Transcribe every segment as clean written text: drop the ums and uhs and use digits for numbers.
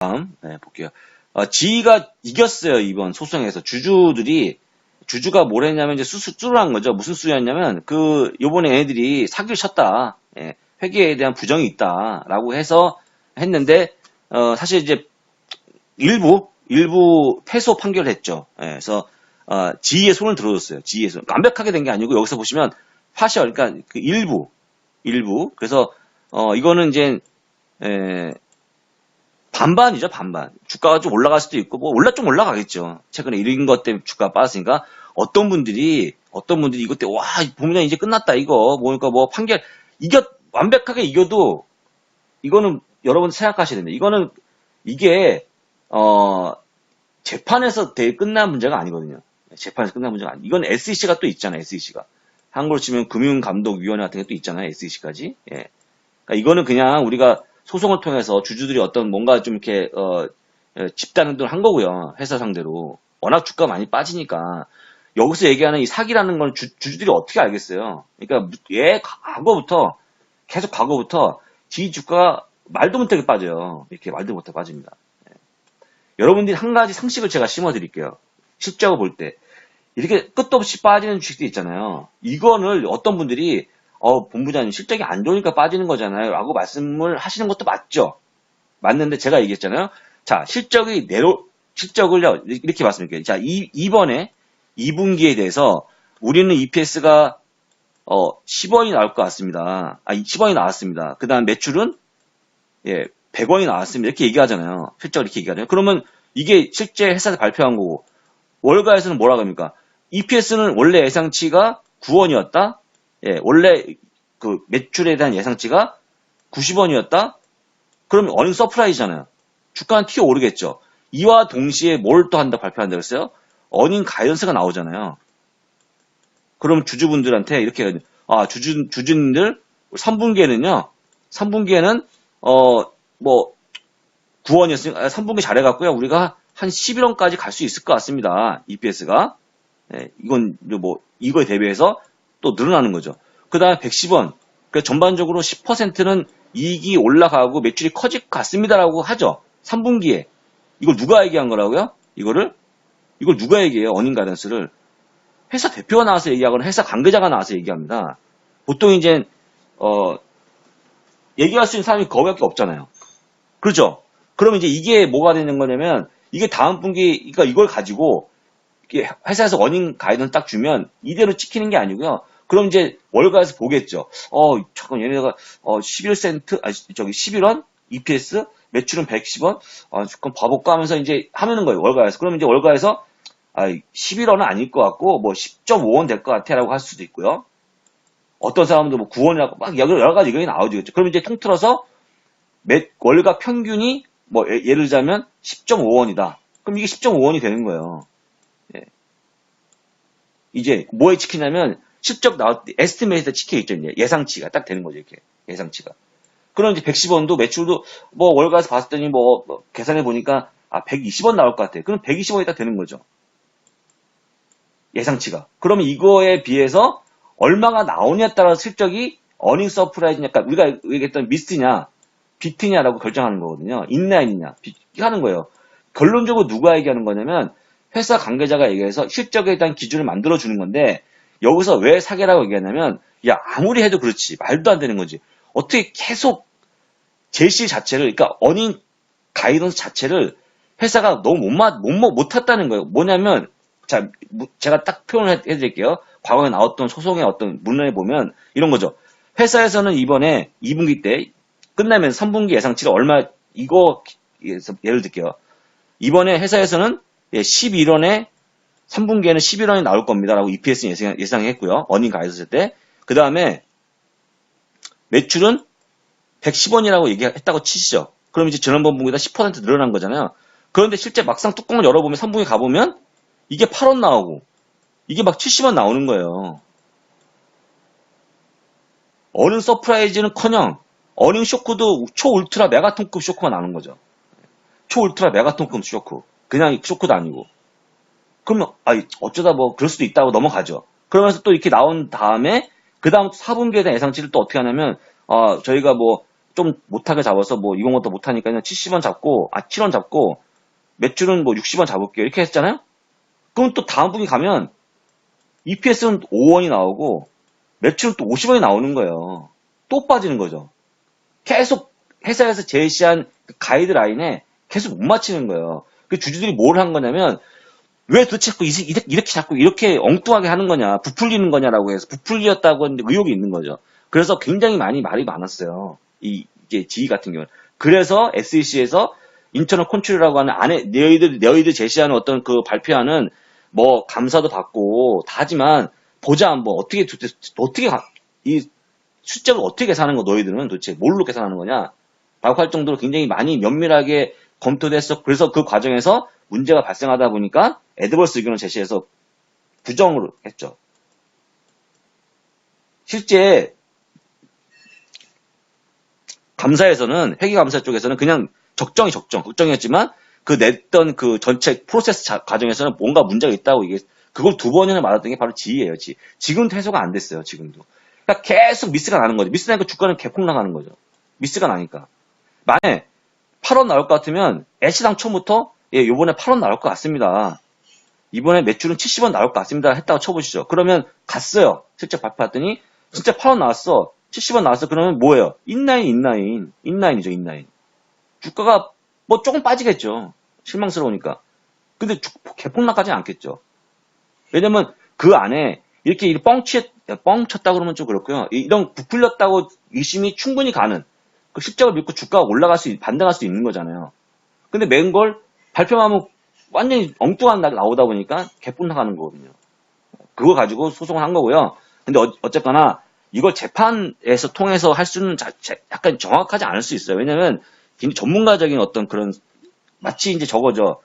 다음 볼게요. 지가 이겼어요. 이번 소송에서 주주가 뭘 했냐면 이제 수술한 거죠. 무슨 수였냐면 요번에 얘네들이 사기를 쳤다. 회계에 대한 부정이 있다라고 해서 했는데 사실 이제 일부 패소 판결을 했죠. 그래서 지의 손을 들어줬어요. 지의 손. 완벽하게 된 게 아니고 여기서 보시면 파셜, 그러니까 그 일부. 그래서 이거는 이제 반반이죠, 반반. 주가가 좀 올라갈 수도 있고, 좀 올라가겠죠. 최근에 이런 것 때문에 주가가 빠졌으니까, 어떤 분들이 이것 때문에, 와, 보면 이제 끝났다, 이거. 보니까 판결, 완벽하게 이겨도, 이거는 여러분 생각하셔야 됩니다. 이게, 재판에서 끝난 문제가 아니거든요. 재판에서 끝난 문제가 이건 SEC가 또 있잖아요, SEC가. 한국으로 치면 금융감독위원회 같은 게 또 있잖아요, SEC까지. 예. 그러니까 이거는 그냥 우리가 소송을 통해서 주주들이 어떤 뭔가 좀 이렇게 집단 행동을 한 거고요. 회사 상대로. 워낙 주가가 많이 빠지니까 여기서 얘기하는 이 사기라는 건 주주들이 어떻게 알겠어요. 그러니까 계속 과거부터 지 주가가 말도 못하게 빠져요. 이렇게 말도 못하게 빠집니다. 여러분들이 한 가지 상식을 제가 심어드릴게요. 실적을 볼 때. 이렇게 끝도 없이 빠지는 주식도 있잖아요. 이거를 어떤 분들이 본부장님 실적이 안 좋으니까 빠지는 거잖아요. 라고 말씀을 하시는 것도 맞죠. 맞는데 제가 얘기했잖아요. 자, 실적을요, 이렇게 말씀드릴게요. 자, 이번에 2분기에 대해서 우리는 EPS가 10원이 나올 것 같습니다. 10원이 나왔습니다. 그 다음 매출은 100원이 나왔습니다. 이렇게 얘기하잖아요. 실적을 이렇게 얘기하잖아요. 그러면 이게 실제 회사에서 발표한 거고, 월가에서는 뭐라고 합니까? EPS는 원래 예상치가 9원이었다? 원래 그 매출에 대한 예상치가 90원이었다? 그러면 어닝 서프라이즈잖아요. 주가는 튀어 오르겠죠. 이와 동시에 뭘 또 발표한다 그랬어요? 어닝 가이던스가 나오잖아요. 그럼 주주분들한테 이렇게, 주주님들, 3분기에는, 9원이었으니까, 3분기 잘해갖고요. 우리가 한 11원까지 갈 수 있을 것 같습니다. EPS가. 이건 이거에 대비해서 또 늘어나는 거죠. 그 다음에 110원. 그러니까 전반적으로 10%는 이익이 올라가고 매출이 커질 것 같습니다라고 하죠. 3분기에. 이걸 누가 얘기한 거라고요? 이걸 누가 얘기해요? 어닝 가이던스를. 회사 대표가 나와서 얘기하거나 회사 관계자가 나와서 얘기합니다. 보통 이제, 얘기할 수 있는 사람이 그거밖에 없잖아요. 그렇죠? 그러면 이제 이게 뭐가 되는 거냐면, 이게 다음 분기, 그러니까 이걸 가지고, 회사에서 어닝 가이드를 딱 주면, 이대로 찍히는 게 아니고요. 그럼 이제 월가에서 보겠죠. 잠깐 얘네가, 11센트, 11원? EPS? 매출은 110원? 잠깐 봐볼까 하면서 이제 하는 거예요. 월가에서. 그럼 이제 월가에서, 11원은 아닐 것 같고, 10.5원 될 것 같아 라고 할 수도 있고요. 어떤 사람도 9원이라고 막 여러 가지 의견이 나오죠. 그럼 이제 통틀어서, 월가 평균이 예를 들자면 10.5원이다. 그럼 이게 10.5원이 되는 거예요. 이제 뭐에 찍히냐면 실적 나올 때 에스티메이트에 찍혀 있죠. 이제 예상치가 딱 되는 거죠. 이렇게 예상치가. 그럼 이제 110원도 매출도 월가에서 봤더니 계산해 보니까 120원 나올 것 같아. 그럼 120원이 딱 되는 거죠. 예상치가. 그러면 이거에 비해서 얼마가 나오냐에 따라서 실적이 어닝 서프라이즈냐, 그러니까 우리가 얘기했던 미스냐, 비트냐라고 결정하는 거거든요. 인라인이냐, 하는 거예요. 결론적으로 누가 얘기하는 거냐면 회사 관계자가 얘기해서 실적에 대한 기준을 만들어 주는 건데 여기서 왜 사기라고 얘기하냐면 아무리 해도 그렇지 말도 안 되는 거지. 어떻게 계속 제시 자체를 그러니까 어닝 가이던스 자체를 회사가 너무 못했다는 거예요. 뭐냐면 제가 딱 표현을 해드릴게요. 과거에 나왔던 소송의 어떤 문헌에 보면 이런 거죠. 회사에서는 이번에 2분기 때 끝나면 3분기 예상치가 얼마 이거 예를 들게요. 이번에 회사에서는 11원에 3분기에는 11원이 나올 겁니다라고 EPS는 예상했고요. 어닝 가이드했을 때. 그 다음에 매출은 110원이라고 얘기했다고 치시죠. 그럼 이제 지난번 분기보다 10% 늘어난 거잖아요. 그런데 실제 막상 뚜껑을 열어보면 3분기 가보면 이게 8원 나오고 이게 막 70원 나오는 거예요. 어닝 서프라이즈는커녕 어닝 쇼크도 초울트라 메가톤급 쇼크가 나오는 거죠. 초울트라 메가톤급 쇼크. 그냥 쇼크도 아니고. 그러면 어쩌다 그럴 수도 있다고 넘어가죠. 그러면서 또 이렇게 나온 다음에 그 다음 4분기에 대한 예상치를 또 어떻게 하냐면 저희가 좀 못하게 잡아서 뭐 20원도 못하니까 그냥 70원 잡고, 7원 잡고, 매출은 뭐 60원 잡을게요. 이렇게 했잖아요? 그럼 또 다음 분기 가면 EPS는 5원이 나오고, 매출은 또 50원이 나오는 거예요. 또 빠지는 거죠. 계속 회사에서 제시한 그 가이드라인에 계속 못 맞히는 거예요. 그 주주들이 뭘 한 거냐면, 왜 도대체 자꾸 이렇게 자꾸 이렇게 엉뚱하게 하는 거냐, 부풀리는 거냐라고 해서 부풀렸다고 했는데 의혹이 있는 거죠. 그래서 굉장히 말이 많았어요. 이게 지휘 같은 경우는. 그래서 SEC에서 인터널 컨트롤이라고 하는 안에 너희들 제시하는 어떤 그 발표하는 뭐 감사도 받고 다 하지만 보자 한번 이 숫자를 어떻게 계산하는 거 너희들은 도대체 뭘로 계산하는 거냐? 라고 할 정도로 굉장히 많이 면밀하게 검토됐어. 그래서 그 과정에서 문제가 발생하다 보니까 애드버스 의견을 제시해서 부정을 했죠. 실제 감사에서는 회계감사 쪽에서는 그냥 걱정이었지만 그 냈던 그 전체 프로세스 과정에서는 뭔가 문제가 있다고 이게 그걸 2번이나 맞았던 게 바로 지휘예요. 지금도 해소가 안 됐어요. 지금도. 그러니까 계속 미스가 나는 거죠. 미스 나니까 주가는 개폭 나가는 거죠. 미스가 나니까. 만약에 8원 나올 것 같으면 애시당 초부터 요번에 8원 나올 것 같습니다. 이번에 매출은 70원 나올 것 같습니다. 했다고 쳐보시죠. 그러면 갔어요. 실제 발표했더니 진짜 8원 나왔어. 70원 나왔어. 그러면 뭐예요? 인라인이죠. 인라인. 주가가 뭐 조금 빠지겠죠. 실망스러우니까. 근데 개폭락하지는 않겠죠. 왜냐면 그 안에 이렇게 뻥 쳤다 그러면 좀 그렇고요. 이런 부풀렸다고 의심이 충분히 가는 그 실적을 믿고 주가가 반등할 수 있는 거잖아요. 근데 맨걸 발표만 하면 완전히 엉뚱한 날 나오다 보니까 개폭 나가는 거거든요. 그거 가지고 소송을 한 거고요. 근데 어쨌거나 이걸 재판에서 통해서 할 수는 약간 정확하지 않을 수 있어요. 왜냐면 굉장히 전문가적인 어떤 그런 마치 이제 저거죠.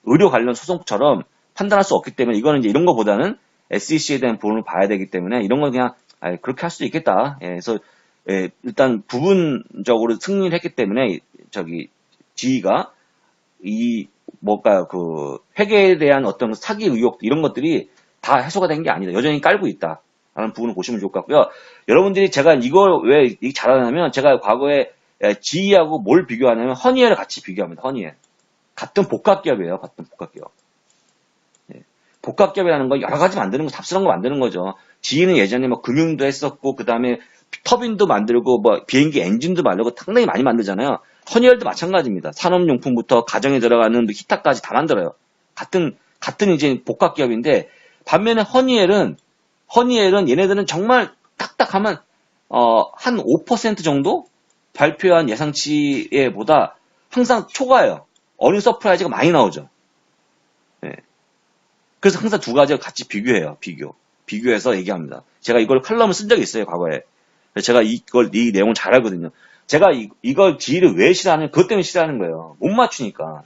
의료 관련 소송처럼 판단할 수 없기 때문에 이거는 이제 이런 거보다는 SEC에 대한 부분을 봐야 되기 때문에 이런 건 그냥 그렇게 할 수도 있겠다. 그래서 일단 부분적으로 승리를 했기 때문에 지휘가 그 회계에 대한 어떤 사기 의혹 이런 것들이 다 해소가 된 게 아니다. 여전히 깔고 있다. 라는 부분을 보시면 좋을 것 같고요. 여러분들이 제가 이걸 왜 잘하냐면 제가 과거에 지휘하고 뭘 비교하냐면 허니엘을 같이 비교합니다. 허니엘. 같은 복합기업이에요. 같은 복합기업. 복합기업이라는 건 여러 가지 만드는 거, 잡스러운 거 만드는 거죠. 지휘는 예전에 뭐 금융도 했었고, 그 다음에 터빈도 만들고, 뭐 비행기 엔진도 만들고 상당히 많이 만들잖아요. 허니엘도 마찬가지입니다. 산업용품부터 가정에 들어가는 히타까지 다 만들어요. 같은 이제 복합기업인데, 반면에 허니엘은 얘네들은 정말 딱딱하면, 한 5% 정도 발표한 예상치에 보다 항상 초과해요. 어닝 서프라이즈가 많이 나오죠. 네. 그래서 항상 두 가지를 같이 비교해요. 비교해서 얘기합니다. 제가 이걸 칼럼을 쓴 적이 있어요. 과거에. 제가 이 내용을 잘 알거든요. 제가 이걸 지휘를 왜 싫어하냐면 그것 때문에 싫어하는 거예요. 못 맞추니까.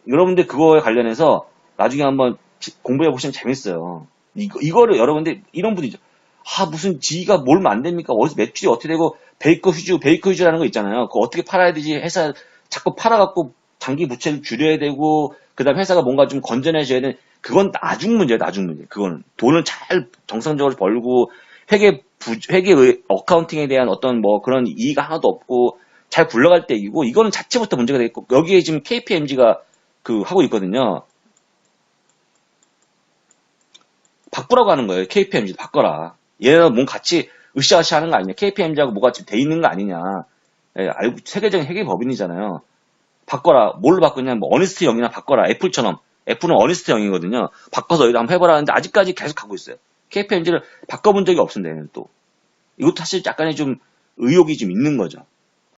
여러분들 그거에 관련해서 나중에 한번 공부해 보시면 재밌어요. 이거를 여러분들 이런 분이죠. 무슨 지휘가 뭘 만듭니까? 어디서 매출이 어떻게 되고 베이커 휴즈라는 거 있잖아요. 그거 어떻게 팔아야 되지? 회사 자꾸 팔아갖고 장기 부채를 줄여야 되고 그 다음 회사가 뭔가 좀 건전해져야 되는 그건 나중 문제예요. 나중 문제. 그거는 돈을 잘 정상적으로 벌고 회계 어카운팅에 대한 어떤 뭐 그런 이의가 하나도 없고 잘 굴러갈 때 이고 이거는 자체부터 문제가 되겠고 여기에 지금 KPMG가 하고 있거든요. 바꾸라고 하는 거예요. KPMG 바꿔라. 얘네가 뭔 같이 으쌰으쌰 하는 거 아니냐. KPMG하고 뭐가 지금 돼 있는 거 아니냐. 세계적인 회계 법인이잖아요. 바꿔라. 뭘로 바꾸냐. 뭐 어니스트 영이나 바꿔라. 애플처럼. 애플은 어니스트 영이거든요. 바꿔서 여기다 한번 해보라 하는데 아직까지 계속 하고 있어요. KPMG를 바꿔본 적이 없습니다. 얘는 또. 이것도 사실 약간의 좀 의혹이 좀 있는 거죠.